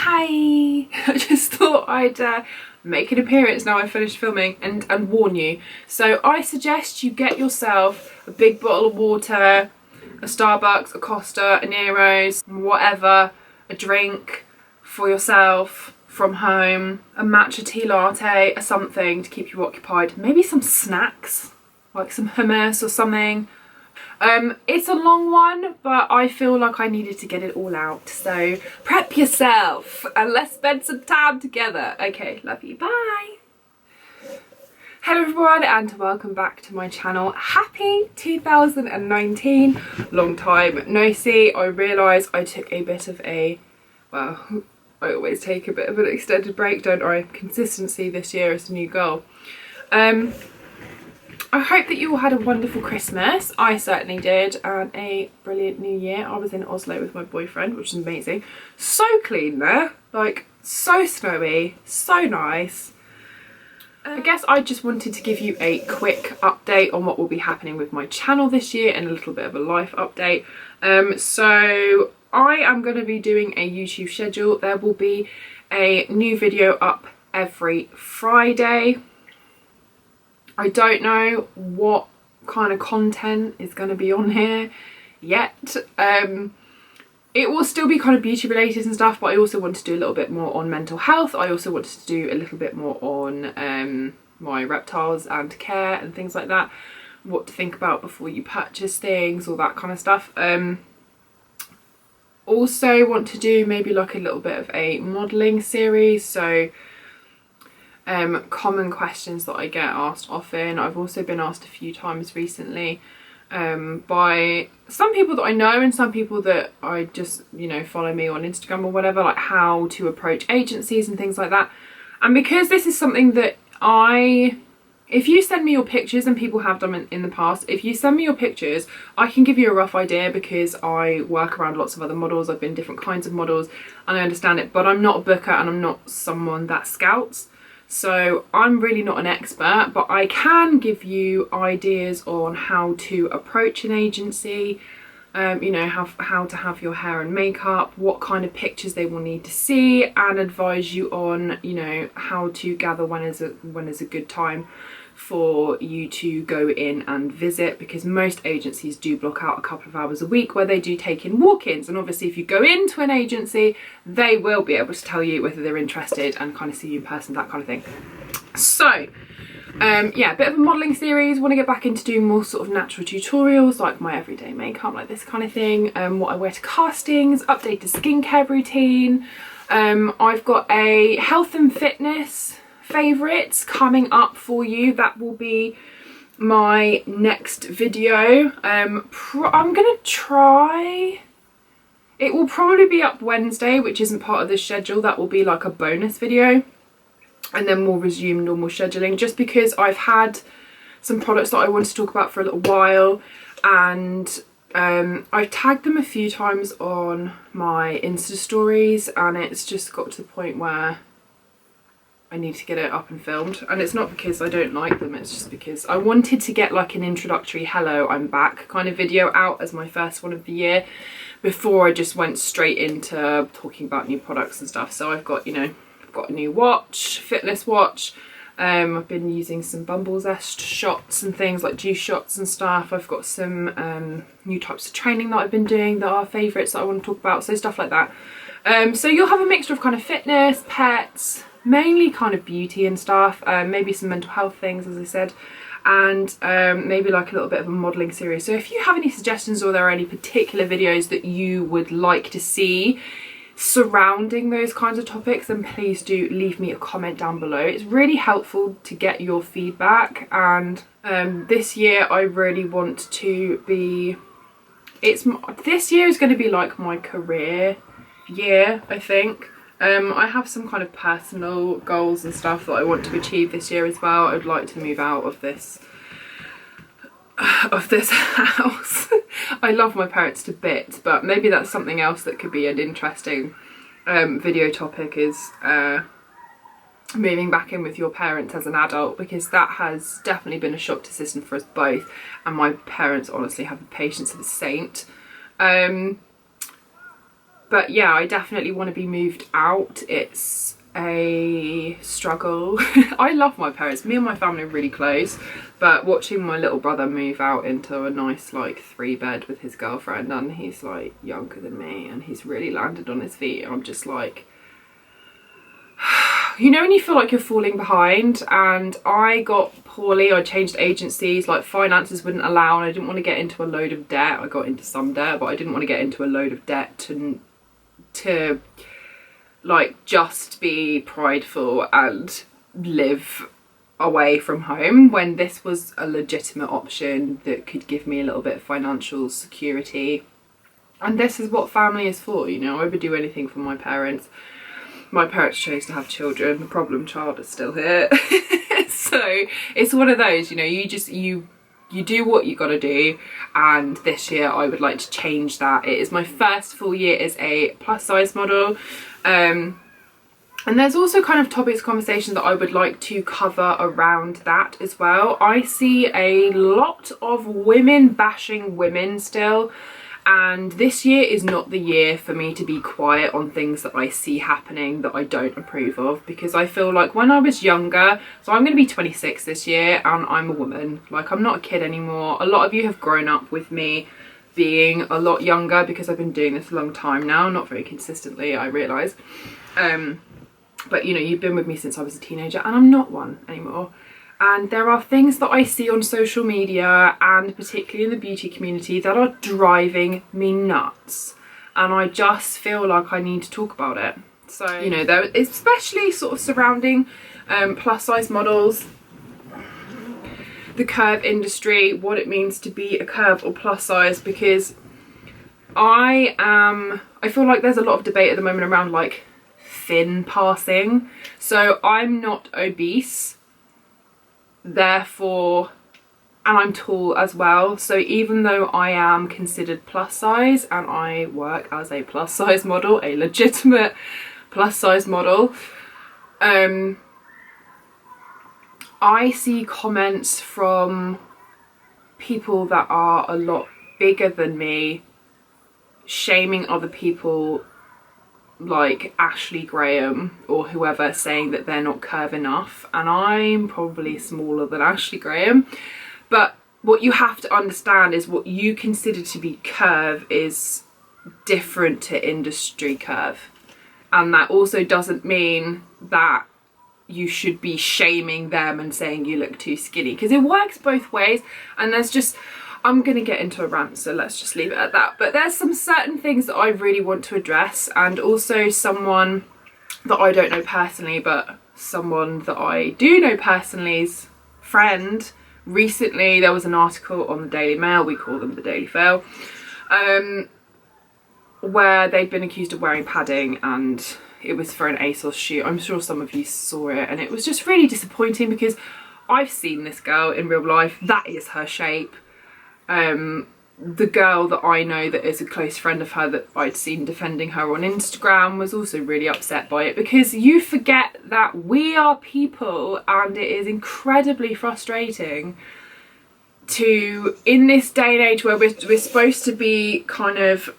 Hi! I just thought I'd make an appearance now I've finished filming and warn you. So I suggest you get yourself a big bottle of water, a Starbucks, a Costa, a Nero's, whatever, a drink for yourself from home, a matcha tea latte, or something to keep you occupied. Maybe some snacks, like some hummus or something. It's a long one, but I feel like I needed to get it all out. So prep yourself and let's spend some time together. Okay, love you, bye. Hello everyone and welcome back to my channel. Happy 2019. Long time no see. I realise I took a bit of a, well, I always take a bit of an extended break, don't I? Consistency this year is the new goal. I hope that you all had a wonderful Christmas. I certainly did, and a brilliant New Year. I was in Oslo with my boyfriend, which is amazing. So clean there, like so snowy, so nice. I guess I just wanted to give you a quick update on what will be happening with my channel this year and a little bit of a life update. So I am going to be doing a YouTube schedule. There will be a new video up every Friday. I don't know what kind of content is going to be on here yet. It will still be kind of beauty related and stuff, but I also want to do a little bit more on mental health. I also wanted to do a little bit more on my reptiles and care and things like that. What to think about before you purchase things, all that kind of stuff. Also want to do maybe like a little bit of a modelling series. So common questions that I get asked often. I've also been asked a few times recently by some people that I know and some people that I just, you know, follow me on Instagram or whatever, like how to approach agencies and things like that. And because this is something that if you send me your pictures, and people have done in the past, if you send me your pictures, I can give you a rough idea because I work around lots of other models. I've been different kinds of models and I understand it, but I'm not a booker and I'm not someone that scouts. So I'm really not an expert, but I can give you ideas on how to approach an agency, you know, how to have your hair and makeup, what kind of pictures they will need to see, and advise you on, you know, how to gather when is a good time for you to go in and visit, because most agencies do block out a couple of hours a week where they do take in walk-ins, and obviously if you go into an agency they will be able to tell you whether they're interested and kind of see you in person, that kind of thing. So yeah, a bit of a modelling series. Want to get back into doing more sort of natural tutorials like my everyday makeup, like this kind of thing, what I wear to castings, updated skincare routine. I've got a health and fitness favourites coming up for you. That will be my next video. I'm gonna try, it will probably be up Wednesday, which isn't part of the schedule. That will be like a bonus video, and then we'll resume normal scheduling, just because I've had some products that I want to talk about for a little while, and I've tagged them a few times on my Insta stories, and it's just got to the point where I need to get it up and filmed. And it's not because I don't like them, it's just because I wanted to get like an introductory hello I'm back kind of video out as my first one of the year before I just went straight into talking about new products and stuff. So I've got, you know, I've got a new watch, fitness watch. I've been using some Bumble Zest shots and things like juice shots and stuff. I've got some new types of training that I've been doing that are favourites that I want to talk about, so stuff like that. So you'll have a mixture of kind of fitness, pets, mainly kind of beauty and stuff, maybe some mental health things, as I said, and maybe like a little bit of a modelling series. So if you have any suggestions or there are any particular videos that you would like to see surrounding those kinds of topics, then please do leave me a comment down below. It's really helpful to get your feedback, and this year I really want to be, this year is going to be like my career year, I think. I have some kind of personal goals and stuff that I want to achieve this year as well. I'd like to move out of this house. I love my parents to bits, but maybe that's something else that could be an interesting video topic, is moving back in with your parents as an adult, because that has definitely been a shock to the system for us both, and my parents honestly have the patience of a saint. But yeah, I definitely want to be moved out. It's a struggle. I love my parents. Me and my family are really close, but watching my little brother move out into a nice like 3-bed with his girlfriend, and he's like younger than me and he's really landed on his feet, and I'm just like, you know when you feel like you're falling behind. And I got poorly, I changed agencies, like finances wouldn't allow, and I didn't want to get into a load of debt. I got into some debt, but I didn't want to get into a load of debt to like just be prideful and live away from home, when this was a legitimate option that could give me a little bit of financial security. And this is what family is for, you know. I would do anything for my parents. My parents chose to have children. The problem child is still here. So it's one of those, you know, you do what you gotta do. And this year I would like to change that. It is my first full year as a plus size model. And there's also kind of topics, conversations that I would like to cover around that as well. I see a lot of women bashing women still. And this year is not the year for me to be quiet on things that I see happening that I don't approve of, because I feel like when I was younger, so I'm going to be 26 this year and I'm a woman, like I'm not a kid anymore. A lot of you have grown up with me being a lot younger because I've been doing this a long time now, not very consistently, I realise. But you know, you've been with me since I was a teenager and I'm not one anymore. And there are things that I see on social media, and particularly in the beauty community, that are driving me nuts. And I just feel like I need to talk about it. So, you know, there, especially sort of surrounding plus size models, the curve industry, what it means to be a curve or plus size, because I feel like there's a lot of debate at the moment around like thin passing. So I'm not obese, therefore, and I'm tall as well, so even though I am considered plus size and I work as a plus size model, a legitimate plus size model, I see comments from people that are a lot bigger than me shaming other people like Ashley Graham or whoever, saying that they're not curve enough, and I'm probably smaller than Ashley Graham. But what you have to understand is what you consider to be curve is different to industry curve, and that also doesn't mean that you should be shaming them and saying you look too skinny, because it works both ways. And there's just, I'm going to get into a rant, so let's just leave it at that. But there's some certain things that I really want to address, and also someone that I don't know personally, but someone that I do know personally's friend. Recently, there was an article on the Daily Mail, we call them the Daily Fail, where they'd been accused of wearing padding, and it was for an ASOS shoot. I'm sure some of you saw it, and it was just really disappointing because I've seen this girl in real life. That is her shape. The girl that I know that is a close friend of her that I'd seen defending her on Instagram was also really upset by it, because you forget that we are people, and it is incredibly frustrating to, in this day and age where we're supposed to be kind of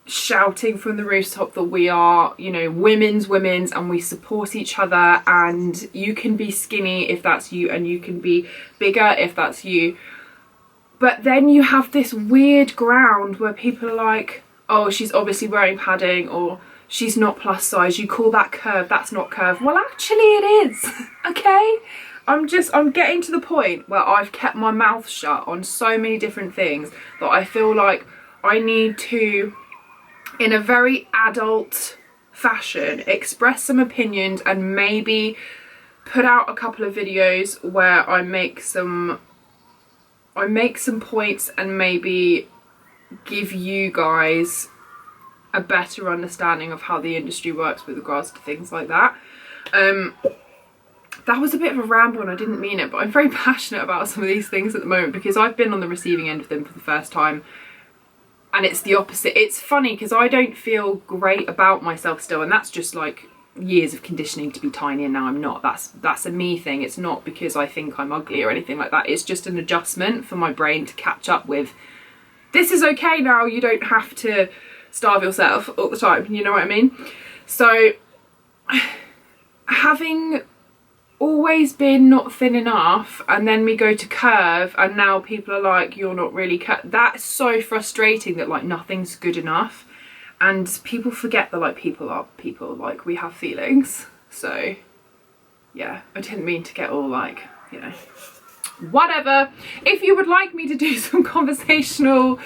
shouting from the rooftop that we are, you know, women's and we support each other, and you can be skinny if that's you and you can be bigger if that's you. But then you have this weird ground where people are like, oh, she's obviously wearing padding, or she's not plus size, you call that curve, that's not curve. Well, actually it is, okay? I'm getting to the point where I've kept my mouth shut on so many different things that I feel like I need to, in a very adult fashion, express some opinions and maybe put out a couple of videos where I make some points and maybe give you guys a better understanding of how the industry works with regards to things like that. That was a bit of a ramble and I didn't mean it, but I'm very passionate about some of these things at the moment because I've been on the receiving end of them for the first time, and it's the opposite. It's funny because I don't feel great about myself still, and that's just like years of conditioning to be tiny, and now I'm not. That's a me thing. It's not because I think I'm ugly or anything like that. It's just an adjustment for my brain to catch up with, this is okay now, you don't have to starve yourself all the time, you know what I mean? So having always been not thin enough, and then we go to curve and now people are like, you're not really that's so frustrating, that like nothing's good enough, and people forget that like people are people, like we have feelings. So yeah, I didn't mean to get all like, you know, whatever. If you would like me to do some conversational,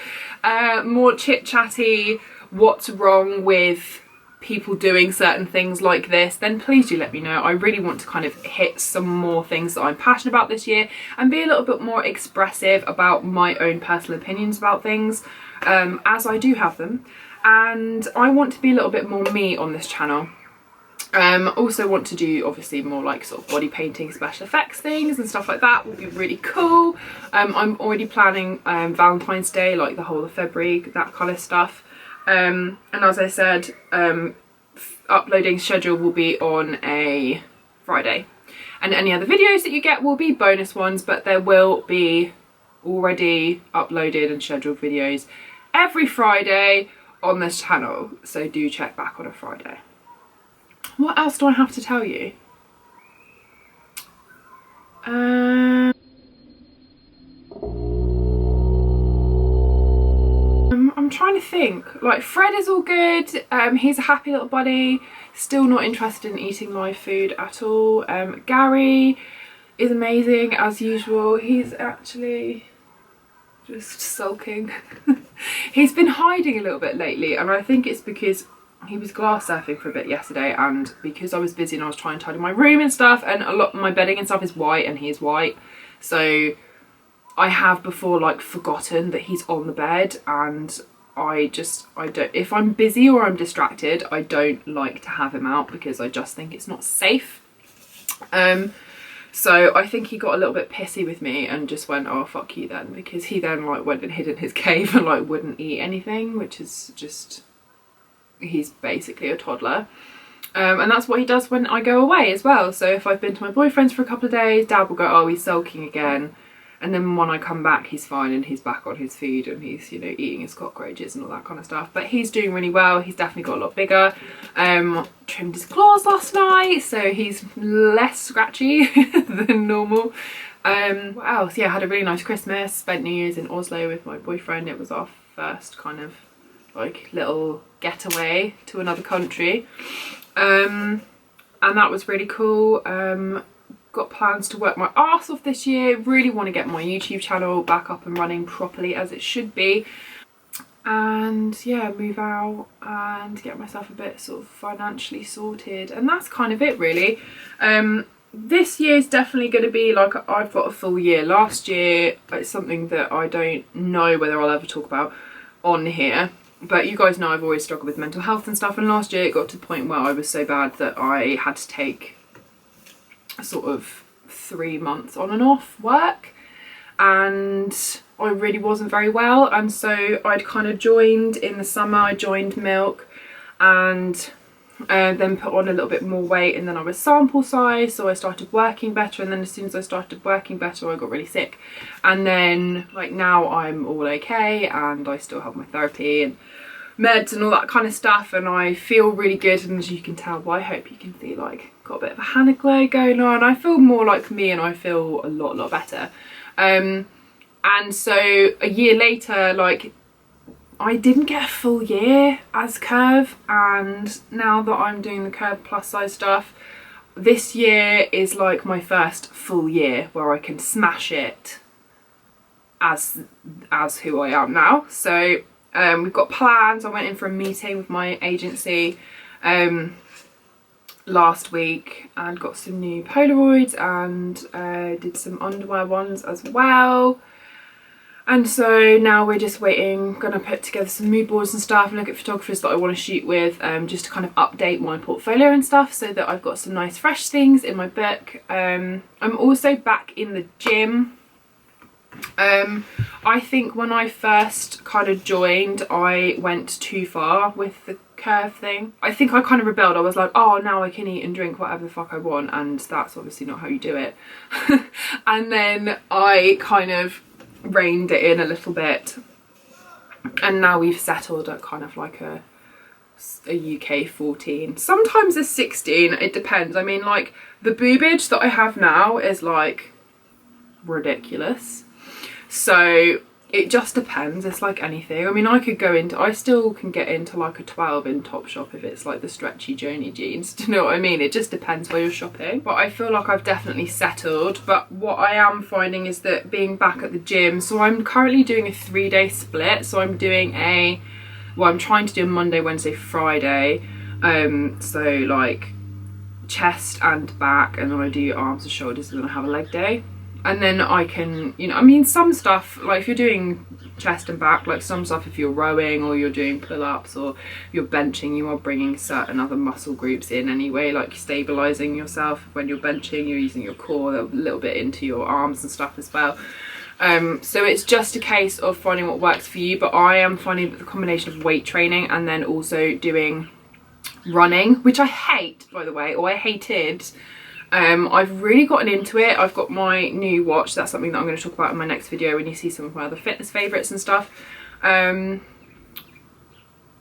more chit-chatty, what's wrong with people doing certain things like this, then please do let me know. I really want to kind of hit some more things that I'm passionate about this year and be a little bit more expressive about my own personal opinions about things, as I do have them. And I want to be a little bit more me on this channel. Also want to do obviously more like sort of body painting, special effects things and stuff like that will be really cool. I'm already planning Valentine's Day, like the whole of February, that kind of stuff. And as I said, uploading schedule will be on a Friday, and any other videos that you get will be bonus ones, but there will be already uploaded and scheduled videos every Friday on this channel, so do check back on a Friday. What else do I have to tell you? I'm trying to think. Like, Fred is all good. He's a happy little buddy. Still not interested in eating live food at all. Gary is amazing as usual. He's actually just sulking. He's been hiding a little bit lately, and I think it's because he was glass surfing for a bit yesterday, and because I was busy and I was trying to tidy my room and stuff, and a lot of my bedding and stuff is white and he's white, so I have before like forgotten that he's on the bed, and I don't, if I'm busy or I'm distracted, I don't like to have him out because I just think it's not safe. So I think he got a little bit pissy with me and just went, oh fuck you then, because he then like went and hid in his cave and like wouldn't eat anything, which is just, he's basically a toddler. And that's what he does when I go away as well. So if I've been to my boyfriend's for a couple of days, Dad will go, oh, he's sulking again. And then when I come back, he's fine and he's back on his food and he's, you know, eating his cockroaches and all that kind of stuff. But he's doing really well. He's definitely got a lot bigger. Trimmed his claws last night, so he's less scratchy than normal. What else? Yeah, I had a really nice Christmas. Spent New Year's in Oslo with my boyfriend. It was our first kind of like little getaway to another country. And that was really cool. Got plans to work my arse off this year. Really want to get my YouTube channel back up and running properly as it should be, and yeah, move out and get myself a bit sort of financially sorted, and that's kind of it really. This year's definitely going to be like, I've got a full year. Last year, it's something that I don't know whether I'll ever talk about on here, but you guys know I've always struggled with mental health and stuff, and last year it got to the point where I was so bad that I had to take sort of 3 months on and off work, and I really wasn't very well, and so I'd kind of joined in the summer. I joined Milk and then put on a little bit more weight, and then I was sample size, so I started working better, and then as soon as I started working better I got really sick, and then like now I'm all okay and I still have my therapy and meds and all that kind of stuff, and I feel really good, and as you can tell, well, I hope you can see, like, got a bit of a Hannah glow going on. I feel more like me and I feel a lot better. And so a year later, like, I didn't get a full year as Curve, and now that I'm doing the Curve plus size stuff, this year is like my first full year where I can smash it as who I am now. So we've got plans. I went in for a meeting with my agency last week and got some new Polaroids, and did some underwear ones as well. And so now we're just waiting, gonna put together some mood boards and stuff and look at photographers that I want to shoot with, just to kind of update my portfolio and stuff so that I've got some nice fresh things in my book. I'm also back in the gym. I think when I first kind of joined, I went too far with the Curve thing. I think I kind of rebelled. I was like, oh, now I can eat and drink whatever the fuck I want, and that's obviously not how you do it. And then I kind of reined it in a little bit, and now we've settled at kind of like a UK 14, sometimes a 16, it depends. I mean, like, the boobage that I have now is like ridiculous, so it just depends. It's like anything. I mean, I still can get into like a 12 in Topshop if it's like the stretchy Joni jeans, do you know what I mean? It just depends where you're shopping, but I feel like I've definitely settled. But what I am finding is that being back at the gym, so I'm currently doing a 3-day split, so I'm doing I'm trying to do a Monday, Wednesday, Friday, so like chest and back, and then I do arms and shoulders, and then I have a leg day. And then I can, you know, I mean, some stuff, like if you're doing chest and back, like some stuff, if you're rowing or you're doing pull-ups or you're benching, you are bringing certain other muscle groups in anyway, like stabilising yourself. When you're benching, you're using your core a little bit into your arms and stuff as well. So it's just a case of finding what works for you, but I am finding that the combination of weight training and then also doing running, which I hate, by the way, or I hated, I've really gotten into it. I've got my new watch. That's something that I'm going to talk about in my next video when you see some of my other fitness favourites and stuff. And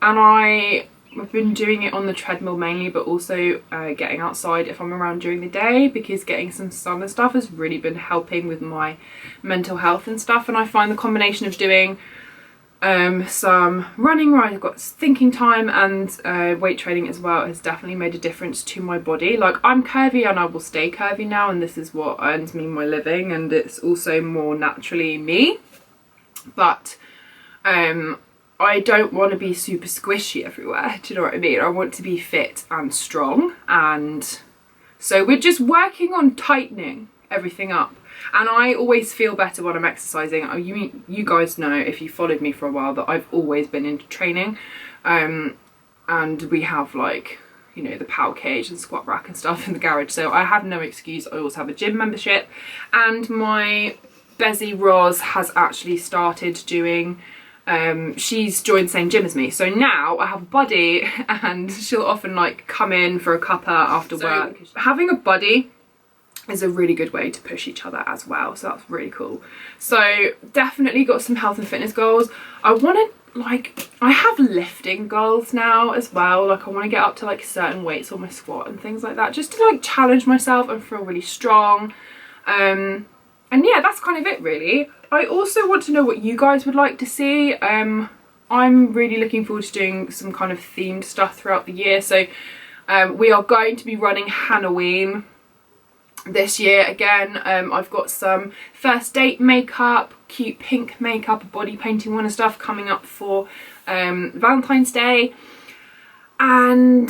I've been doing it on the treadmill mainly, but also getting outside if I'm around during the day, because getting some sun and stuff has really been helping with my mental health and stuff. And I find the combination of doing some running where I've got thinking time and weight training as well has definitely made a difference to my body. Like, I'm curvy and I will stay curvy now, and this is what earns me my living, and it's also more naturally me. But I don't want to be super squishy everywhere, do you know what I mean? I want to be fit and strong, and so we're just working on tightening everything up. And I always feel better when I'm exercising. You guys know, if you followed me for a while, that I've always been into training, and we have, like, you know, the pow cage and squat rack and stuff in the garage, so I have no excuse. I always have a gym membership, and my Bezzy Roz has actually started doing, she's joined the same gym as me, so now I have a buddy, and she'll often like come in for a cuppa after work. Having a buddy is a really good way to push each other as well, so that's really cool. So definitely got some health and fitness goals. I want to, like, I have lifting goals now as well. Like, I want to get up to like certain weights on my squat and things like that, just to like challenge myself and feel really strong. And yeah, that's kind of it really. I also want to know what you guys would like to see. I'm really looking forward to doing some kind of themed stuff throughout the year. So we are going to be running Halloween this year again. I've got some first date makeup, cute pink makeup, a body painting one and stuff coming up for Valentine's Day, and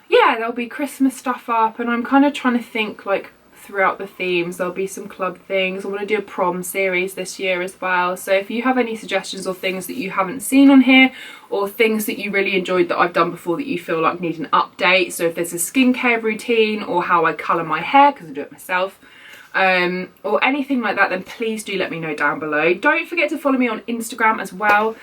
yeah, there'll be Christmas stuff up, and I'm kind of trying to think like throughout the themes. There'll be some club things. I want to do a prom series this year as well, so if you have any suggestions or things that you haven't seen on here, or things that you really enjoyed that I've done before that you feel like need an update, so if there's a skincare routine or how I colour my hair because I do it myself, or anything like that, then please do let me know down below. Don't forget to follow me on Instagram as well.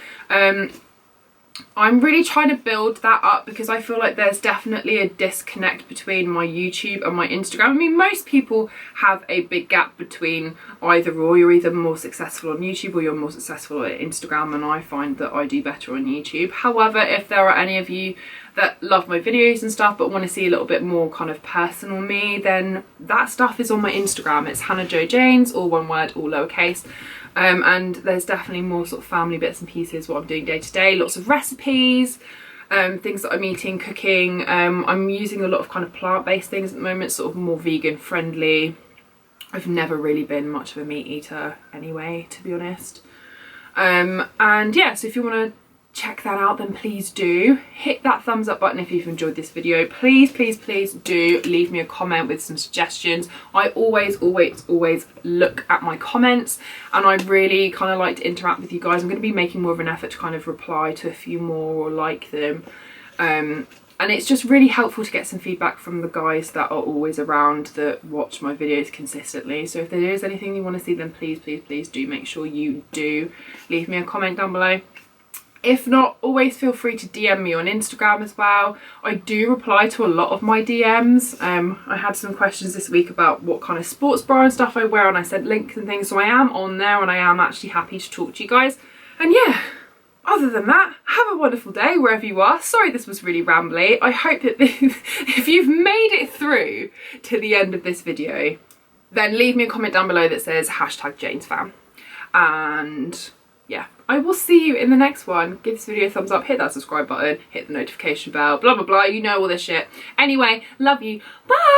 I'm really trying to build that up because I feel like there's definitely a disconnect between my YouTube and my Instagram. I mean, most people have a big gap between either or. You're either more successful on YouTube or you're more successful on Instagram, and I find that I do better on YouTube. However, if there are any of you that love my videos and stuff but want to see a little bit more kind of personal me, then that stuff is on my Instagram. It's Hannah Jo Janes, all one word, all lowercase. And there's definitely more sort of family bits and pieces, what I'm doing day to day, lots of recipes, things that I'm eating, cooking. I'm using a lot of kind of plant-based things at the moment, sort of more vegan friendly. I've never really been much of a meat eater anyway, to be honest. And yeah, so if you want to check that out, then please do hit that thumbs up button if you've enjoyed this video. Please do leave me a comment with some suggestions. I always look at my comments, and I really kind of like to interact with you guys. I'm going to be making more of an effort to kind of reply to a few more or like them, and it's just really helpful to get some feedback from the guys that are always around, that watch my videos consistently. So if there is anything you want to see, then please do make sure you do leave me a comment down below. If not, always feel free to DM me on Instagram as well. I do reply to a lot of my DMs. I had some questions this week about what kind of sports bra and stuff I wear, and I sent links and things, so I am on there and I am actually happy to talk to you guys. And yeah, other than that, have a wonderful day wherever you are. Sorry this was really rambly. I hope that if you've made it through to the end of this video, then leave me a comment down below that says #JanesFam. And yeah, I will see you in the next one. Give this video a thumbs up, hit that subscribe button, hit the notification bell, blah blah blah, you know all this shit. Anyway, love you, bye.